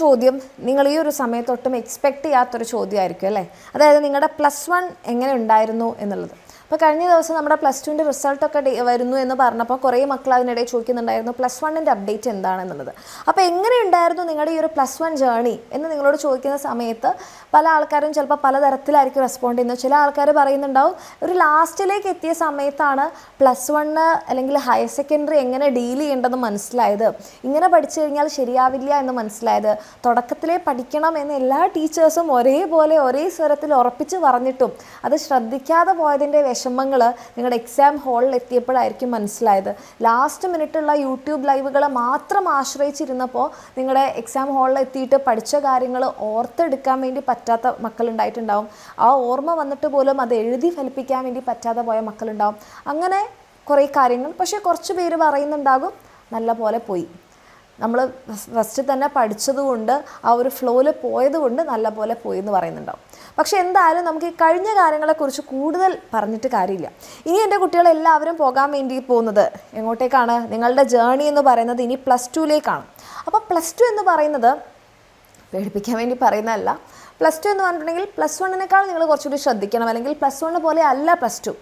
ചോദ്യം നിങ്ങൾ ഈ ഒരു സമയത്തൊട്ടും എക്സ്പെക്റ്റ് ചെയ്യാത്തൊരു ചോദ്യമായിരിക്കും അല്ലേ. അതായത് നിങ്ങളുടെ +1 എങ്ങനെ ഉണ്ടായിരുന്നു എന്നുള്ളത്. അപ്പോൾ കഴിഞ്ഞ ദിവസം നമ്മുടെ +2ൻ്റെ റിസൾട്ടൊക്കെ വരുന്നു എന്ന് പറഞ്ഞപ്പോൾ കുറേ മക്കൾ അതിനിടയിൽ ചോദിക്കുന്നുണ്ടായിരുന്നു +1ൻ്റെ അപ്ഡേറ്റ് എന്താണെന്നുള്ളത്. അപ്പോൾ എങ്ങനെയുണ്ടായിരുന്നു നിങ്ങളുടെ ഈ ഒരു +1 ജേർണി എന്ന് നിങ്ങളോട് ചോദിക്കുന്ന സമയത്ത് പല ആൾക്കാരും ചിലപ്പോൾ പലതരത്തിലായിരിക്കും റെസ്പോണ്ട് ചെയ്യുന്നത്. ചില ആൾക്കാർ പറയുന്നുണ്ടാവും ഒരു ലാസ്റ്റിലേക്ക് എത്തിയ സമയത്താണ് +1 അല്ലെങ്കിൽ ഹയർ സെക്കൻഡറി എങ്ങനെ ഡീൽ ചെയ്യേണ്ടതെന്ന് മനസ്സിലായത്, ഇങ്ങനെ പഠിച്ചു കഴിഞ്ഞാൽ ശരിയാവില്ല എന്ന് മനസ്സിലായത്. തുടക്കത്തിലേ പഠിക്കണം എന്ന് എല്ലാ ടീച്ചേഴ്സും ഒരേപോലെ ഒരേ സ്വരത്തിൽ ഉറപ്പിച്ച് പറഞ്ഞിട്ടും അത് ശ്രദ്ധിക്കാതെ പോയതിൻ്റെ വിഷമങ്ങൾ നിങ്ങളുടെ എക്സാം ഹാളിൽ എത്തിയപ്പോഴായിരിക്കും മനസ്സിലായത്. ലാസ്റ്റ് മിനിറ്റുള്ള യൂട്യൂബ് ലൈവുകൾ മാത്രം ആശ്രയിച്ചിരുന്നപ്പോൾ നിങ്ങളുടെ എക്സാം ഹാളിൽ എത്തിയിട്ട് പഠിച്ച കാര്യങ്ങൾ ഓർത്തെടുക്കാൻ വേണ്ടി പറ്റാത്ത മക്കളുണ്ടായിട്ടുണ്ടാവും. ആ ഓർമ്മ വന്നിട്ട് പോലും അത് എഴുതി ഫലിപ്പിക്കാൻ വേണ്ടി പറ്റാതെ പോയ മക്കളുണ്ടാവും. അങ്ങനെ കുറേ കാര്യങ്ങൾ. പക്ഷേ കുറച്ച് പേര് പറയുന്നുണ്ടാകും നല്ല പോലെ പോയി, നമ്മൾ ഫസ്റ്റ് തന്നെ പഠിച്ചതുകൊണ്ട് ആ ഒരു ഫ്ലോയിൽ പോയതുകൊണ്ട് നല്ല പോലെ പോയി എന്ന് പറയുന്നുണ്ടാവും. പക്ഷേ എന്തായാലും നമുക്ക് ഈ കഴിഞ്ഞ കാര്യങ്ങളെക്കുറിച്ച് കൂടുതൽ പറഞ്ഞിട്ട് കാര്യമില്ല. ഇനി എൻ്റെ കുട്ടികളെല്ലാവരും പോകാൻ വേണ്ടി പോകുന്നത് എങ്ങോട്ടേക്കാണ്? നിങ്ങളുടെ ജേർണി എന്ന് പറയുന്നത് ഇനി +2ലേക്കാണ്. അപ്പോൾ +2 എന്ന് പറയുന്നത് പേടിപ്പിക്കാൻ വേണ്ടി പറയുന്നതല്ല. +2 എന്ന് പറഞ്ഞിട്ടുണ്ടെങ്കിൽ +1നേക്കാൾ നിങ്ങൾ കുറച്ചുകൂടി ശ്രദ്ധിക്കണം. അല്ലെങ്കിൽ +1 പോലെ അല്ല +2.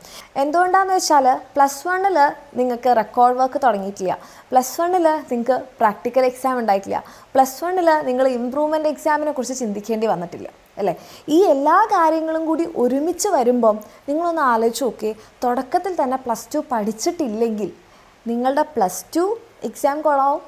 എന്തുകൊണ്ടാണെന്ന് വെച്ചാൽ +1ൽ നിങ്ങൾക്ക് റെക്കോർഡ് വർക്ക് തുടങ്ങിയിട്ടില്ല, +1ൽ നിങ്ങൾക്ക് പ്രാക്ടിക്കൽ എക്സാം ഉണ്ടായിട്ടില്ല, +1ൽ നിങ്ങൾ ഇമ്പ്രൂവ്മെൻ്റ് എക്സാമിനെ കുറിച്ച് ചിന്തിക്കേണ്ടി വന്നിട്ടില്ല അല്ലേ. ഈ എല്ലാ കാര്യങ്ങളും കൂടി ഒരുമിച്ച് വരുമ്പം നിങ്ങളൊന്ന് ആലോചിച്ച് നോക്കി, തുടക്കത്തിൽ തന്നെ +2 പഠിച്ചിട്ടില്ലെങ്കിൽ നിങ്ങളുടെ +2 എക്സാം കൊള്ളാവും,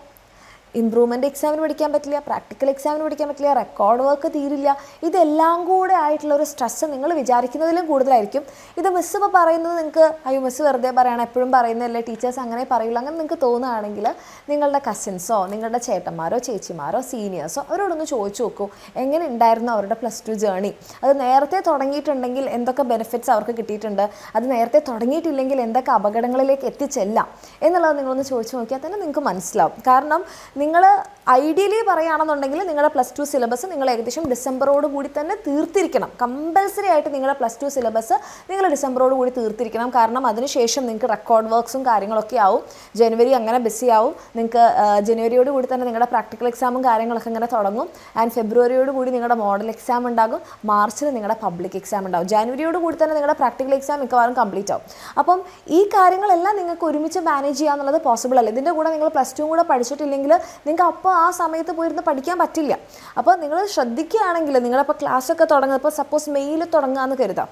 ഇമ്പ്രൂവ്മെൻ്റ് എക്സാമിന് പഠിക്കാൻ പറ്റില്ല, പ്രാക്ടിക്കൽ എക്സാമിന് പഠിക്കാൻ പറ്റില്ല, റെക്കോർഡ് വർക്ക് തീരില്ല. ഇതെല്ലാം കൂടെ ആയിട്ടുള്ളൊരു സ്ട്രെസ്സ് നിങ്ങൾ വിചാരിക്കുന്നതിലും കൂടുതലായിരിക്കും. ഇത് മിസ്സ് ഇപ്പോൾ പറയുന്നത് നിങ്ങൾക്ക് അയ്യോ മിസ്സ് വെറുതെ പറയണം, എപ്പോഴും പറയുന്നതല്ലേ, ടീച്ചേഴ്സ് അങ്ങനെ പറയുള്ളൂ, അങ്ങനെ നിങ്ങൾക്ക് തോന്നുകയാണെങ്കിൽ നിങ്ങളുടെ കസിൻസോ നിങ്ങളുടെ ചേട്ടന്മാരോ ചേച്ചിമാരോ സീനിയേഴ്സോ അവരോടൊന്ന് ചോദിച്ചു നോക്കൂ എങ്ങനെ ഉണ്ടായിരുന്നു അവരുടെ +2 ജേർണി. അത് നേരത്തെ തുടങ്ങിയിട്ടുണ്ടെങ്കിൽ എന്തൊക്കെ ബെനിഫിറ്റ്സ് അവർക്ക് കിട്ടിയിട്ടുണ്ട്, അത് നേരത്തെ തുടങ്ങിയിട്ടില്ലെങ്കിൽ എന്തൊക്കെ അപകടങ്ങളിലേക്ക് എത്തിച്ചെല്ലാം എന്നുള്ളത് നിങ്ങളൊന്ന് ചോദിച്ചു നോക്കിയാൽ തന്നെ നിങ്ങൾക്ക് മനസ്സിലാവും. കാരണം നിങ്ങൾ ഐഡിയലി പറയുകയാണെന്നുണ്ടെങ്കിൽ നിങ്ങളുടെ +2 സിലബസ് നിങ്ങൾ ഏകദേശം ഡിസംബറോട് കൂടി തന്നെ തീർത്തിരിക്കണം. കമ്പൽസറി ആയിട്ട് നിങ്ങളുടെ +2 സിലബസ് നിങ്ങൾ ഡിസംബറോട് കൂടി തീർത്തിരിക്കണം. കാരണം അതിനുശേഷം നിങ്ങൾക്ക് റെക്കോർഡ് വർക്ക്സും കാര്യങ്ങളൊക്കെ ആവും. ജനുവരി അങ്ങനെ ബിസി ആവും. നിങ്ങൾക്ക് ജനുവരിയോട് കൂടി തന്നെ നിങ്ങളുടെ പ്രാക്ടിക്കൽ എക്സാമും കാര്യങ്ങളൊക്കെ ഇങ്ങനെ തുടങ്ങും. ആൻഡ് ഫെബ്രുവരിയോട് കൂടി നിങ്ങളുടെ മോഡൽ എക്സാം ഉണ്ടാകും. മാർച്ചിൽ നിങ്ങളുടെ പബ്ലിക് എക്സാം ഉണ്ടാകും. ജനുവരിയോട് കൂടി തന്നെ നിങ്ങളുടെ പ്രാക്ടിക്കൽ എക്സാം മിക്കവാറും കംപ്ലീറ്റ് ആവും. അപ്പം ഈ കാര്യങ്ങളെല്ലാം നിങ്ങൾക്ക് ഒരുമിച്ച് മാനേജ് ചെയ്യുക എന്നുള്ളത് പോസിബിൾ അല്ല. ഇതിൻ്റെ കൂടെ നിങ്ങൾ +2 കൂടെ പഠിച്ചിട്ടില്ലെങ്കിൽ നിങ്ങൾക്ക് അപ്പോൾ ആ സമയത്ത് പോയിരുന്ന് പഠിക്കാൻ പറ്റില്ല. അപ്പോൾ നിങ്ങൾ ശ്രദ്ധിക്കുകയാണെങ്കിൽ നിങ്ങളിപ്പോൾ ക്ലാസ്സൊക്കെ തുടങ്ങുന്നത് ഇപ്പോൾ സപ്പോസ് മെയ്യിൽ തുടങ്ങുകയെന്ന് കരുതാം.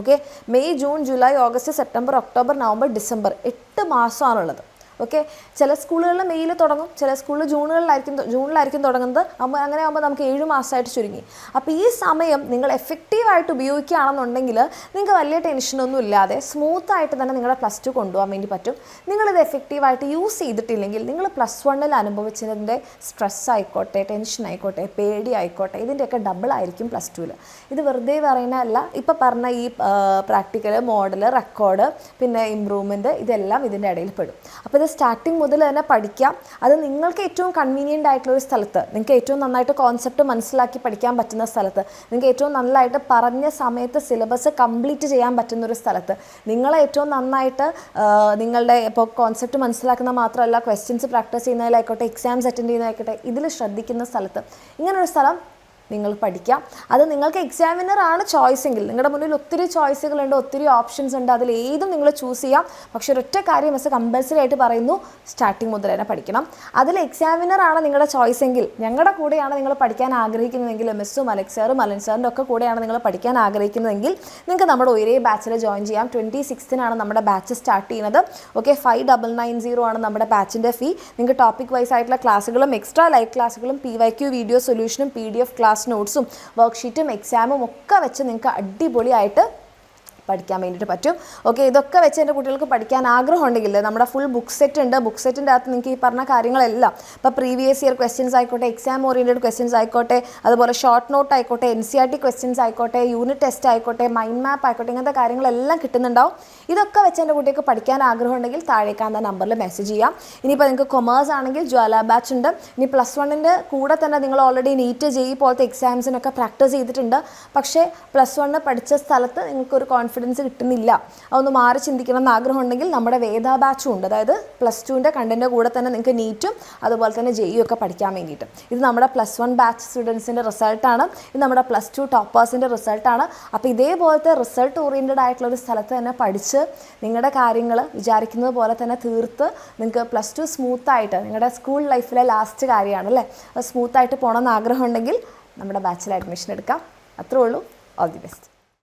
Okay, May June July August September October November December 8 മാസമാണുള്ളത്. ഓക്കെ, ചില സ്കൂളുകളിൽ മെയ്യിൽ തുടങ്ങും, ചില സ്കൂളിൽ ജൂണിലായിരിക്കും തുടങ്ങുന്നത്. അപ്പോൾ അങ്ങനെ ആകുമ്പോൾ നമുക്ക് 7 മാസമായിട്ട് ചുരുങ്ങി. അപ്പോൾ ഈ സമയം നിങ്ങൾ എഫക്റ്റീവായിട്ട് ഉപയോഗിക്കുകയാണെന്നുണ്ടെങ്കിൽ നിങ്ങൾക്ക് വലിയ ടെൻഷനൊന്നും ഇല്ലാതെ സ്മൂത്തായിട്ട് തന്നെ നിങ്ങളുടെ +2 കൊണ്ടുപോകാൻ വേണ്ടി പറ്റും. നിങ്ങളിത് എഫക്റ്റീവായിട്ട് യൂസ് ചെയ്തിട്ടില്ലെങ്കിൽ നിങ്ങൾ +1ൽ അനുഭവിച്ചതിൻ്റെ സ്ട്രെസ് ആയിക്കോട്ടെ, ടെൻഷൻ ആയിക്കോട്ടെ, പേടി ആയിക്കോട്ടെ, ഇതിൻ്റെയൊക്കെ ഡബിൾ ആയിരിക്കും +2ൽ. ഇത് വെറുതെ പറയുന്നതല്ല. ഇപ്പോൾ പറഞ്ഞ ഈ പ്രാക്ടിക്കൽ, മോഡൽ, റെക്കോർഡ്, പിന്നെ ഇമ്പ്രൂവ്മെൻറ്റ്, ഇതെല്ലാം ഇതിൻ്റെ ഇടയിൽ പെടും. അപ്പോൾ സ്റ്റാർട്ടിങ് മുതൽ തന്നെ പഠിക്കാം. അത് നിങ്ങൾക്ക് ഏറ്റവും കൺവീനിയൻ്റ് ആയിട്ടുള്ളൊരു സ്ഥലത്ത്, നിങ്ങൾക്ക് ഏറ്റവും നന്നായിട്ട് കോൺസെപ്റ്റ് മനസ്സിലാക്കി പഠിക്കാൻ പറ്റുന്ന സ്ഥലത്ത്, നിങ്ങൾക്ക് ഏറ്റവും നന്നായിട്ട് പറഞ്ഞ സമയത്ത് സിലബസ് കംപ്ലീറ്റ് ചെയ്യാൻ പറ്റുന്നൊരു സ്ഥലത്ത്, നിങ്ങളെ ഏറ്റവും നന്നായിട്ട് നിങ്ങളുടെ ഇപ്പോൾ കോൺസെപ്റ്റ് മനസ്സിലാക്കുന്ന മാത്രമല്ല ക്വസ്റ്റ്യൻസ് പ്രാക്ടീസ് ചെയ്യുന്നതിലായിക്കോട്ടെ, എക്സാംസ് അറ്റൻഡ് ചെയ്യുന്നതായിക്കോട്ടെ, ഇതിൽ ശ്രദ്ധിക്കുന്ന സ്ഥലത്ത്, ഇങ്ങനൊരു സ്ഥലം നിങ്ങൾ പഠിക്കാം. അത് നിങ്ങൾക്ക് എക്സാമിനറാണ് ചോയ്സെങ്കിൽ, നിങ്ങളുടെ മുന്നിൽ ഒത്തിരി ചോയ്സുകളുണ്ട്, ഒത്തിരി ഓപ്ഷൻസ് ഉണ്ട്, അതിൽ ഏതും നിങ്ങൾ ചൂസ് ചെയ്യാം. പക്ഷേ ഒരൊറ്റ കാര്യം മിസ് കമ്പൽസറി ആയിട്ട് പറയുന്നു, സ്റ്റാർട്ടിങ് മുതൽ തന്നെ പഠിക്കണം. അതിൽ എക്സാമിനറാണ് നിങ്ങളുടെ ചോയ്സെങ്കിൽ, ഞങ്ങളുടെ കൂടെയാണ് നിങ്ങൾ പഠിക്കാൻ ആഗ്രഹിക്കുന്നതെങ്കിൽ, മിസ്സും അലൻ സാറിൻ്റെ ഒക്കെ കൂടെയാണ് നിങ്ങൾ പഠിക്കാൻ ആഗ്രഹിക്കുന്നതെങ്കിൽ നിങ്ങൾക്ക് നമ്മുടെ ഒരേ ബാച്ചിൽ ജോയിൻ ചെയ്യാം. 26-നാണ് നമ്മുടെ ബാച്ച് സ്റ്റാർട്ട് ചെയ്യുന്നത്. ഓക്കെ, 5990 ആണ് നമ്മുടെ ബാച്ചിൻ്റെ ഫീ. നിങ്ങൾക്ക് ടോപ്പിക് വൈസ് ആയിട്ടുള്ള ക്ലാസ്സുകളും എക്സ്ട്രാ ലൈവ് ക്ലാസ്സുകളും PYQ വീഡിയോ സൊല്യൂഷനും PDF ക്ലാസ് നോട്ട്സും വർക്ക്ഷീറ്റും എക്സാമും ഒക്കെ വെച്ച് നിങ്ങൾക്ക് അടിപൊളിയായിട്ട് പഠിക്കാൻ വേണ്ടിയിട്ട് പറ്റും. ഓക്കെ, ഇതൊക്കെ വെച്ച് എൻ്റെ കുട്ടികൾക്ക് പഠിക്കാൻ ആഗ്രഹം ഉണ്ടെങ്കിൽ നമ്മുടെ ഫുൾ ബുക്ക് സെറ്റ് ഉണ്ട്. ബുക്ക് സെറ്റിൻ്റെ അകത്ത് നിങ്ങൾക്ക് ഈ പറഞ്ഞ കാര്യങ്ങളെല്ലാം, ഇപ്പോൾ പ്രീവിയസ് ഇയർ ക്വസ്റ്റ്യൻസ് ആയിക്കോട്ടെ, എക്സാം ഓറിയൻറ്റഡ് ക്വസ്റ്റ്യൻസ് ആയിക്കോട്ടെ, അതുപോലെ ഷോർട്ട് നോട്ട് ആയിക്കോട്ടെ, NCERT ക്വസ്റ്റ്യൻസ് ആയിക്കോട്ടെ, യൂണിറ്റ് ടെസ്റ്റ് ആയിക്കോട്ടെ, മൈൻഡ് മാപ്പ് ആയിക്കോട്ടെ, ഇങ്ങനത്തെ കാര്യങ്ങളെല്ലാം കിട്ടുന്നുണ്ടാവും. ഇതൊക്കെ വെച്ച് എൻ്റെ കുട്ടികൾക്ക് പഠിക്കാൻ ആഗ്രഹം ഉണ്ടെങ്കിൽ താഴേക്കാന്ന നമ്പറിൽ മെസ്സേജ് ചെയ്യാം. ഇനിയിപ്പോൾ നിങ്ങൾക്ക് കൊമേഴ്സ് ആണെങ്കിൽ ജ്വാല ബാച്ച് ഉണ്ട്. ഇനി +1ൻ്റെ കൂടെ തന്നെ നിങ്ങൾ ഓൾറെഡി നീറ്റ് JEE പോലത്തെ എക്സാംസിനൊക്കെ പ്രാക്ടീസ് ചെയ്തിട്ടുണ്ട്. പക്ഷേ +1 പഠിച്ച സ്ഥലത്ത് നിങ്ങൾക്കൊരു കോൺഫിഡൻസ് കോൺഫിഡൻസ് കിട്ടുന്നില്ല, അതൊന്ന് മാറി ചിന്തിക്കണം എന്ന് ആഗ്രഹം ഉണ്ടെങ്കിൽ നമ്മുടെ വേദ ബാച്ചും ഉണ്ട്. അതായത് +2ൻ്റെ കണ്ടൻറ്റിൻ്റെ കൂടെ തന്നെ നിങ്ങൾക്ക് നീറ്റും അതുപോലെ തന്നെ JEE ഒക്കെ പഠിക്കാൻ വേണ്ടിയിട്ട്. ഇത് നമ്മുടെ +1 ബാച്ച് സ്റ്റുഡൻസിൻ്റെ റിസൾട്ടാണ്. ഇത് നമ്മുടെ +2 ടോപ്പേഴ്സിൻ്റെ റിസൾട്ടാണ്. അപ്പോൾ ഇതേപോലത്തെ റിസൾട്ട് ഓറിയൻറ്റഡ് ആയിട്ടുള്ള ഒരു സ്ഥലത്ത് തന്നെ പഠിച്ച് നിങ്ങളുടെ കാര്യങ്ങൾ വിചാരിക്കുന്നത് പോലെ തന്നെ തീർത്ത് നിങ്ങൾക്ക് +2 സ്മൂത്തായിട്ട്, നിങ്ങളുടെ സ്കൂൾ ലൈഫിലെ ലാസ്റ്റ് കാര്യമാണ് അല്ലേ, അത് സ്മൂത്തായിട്ട് പോകണമെന്ന് ആഗ്രഹം ഉണ്ടെങ്കിൽ നമ്മുടെ ബാച്ചിൽ അഡ്മിഷൻ എടുക്കാം. അത്രേ ഉള്ളൂ. All the best.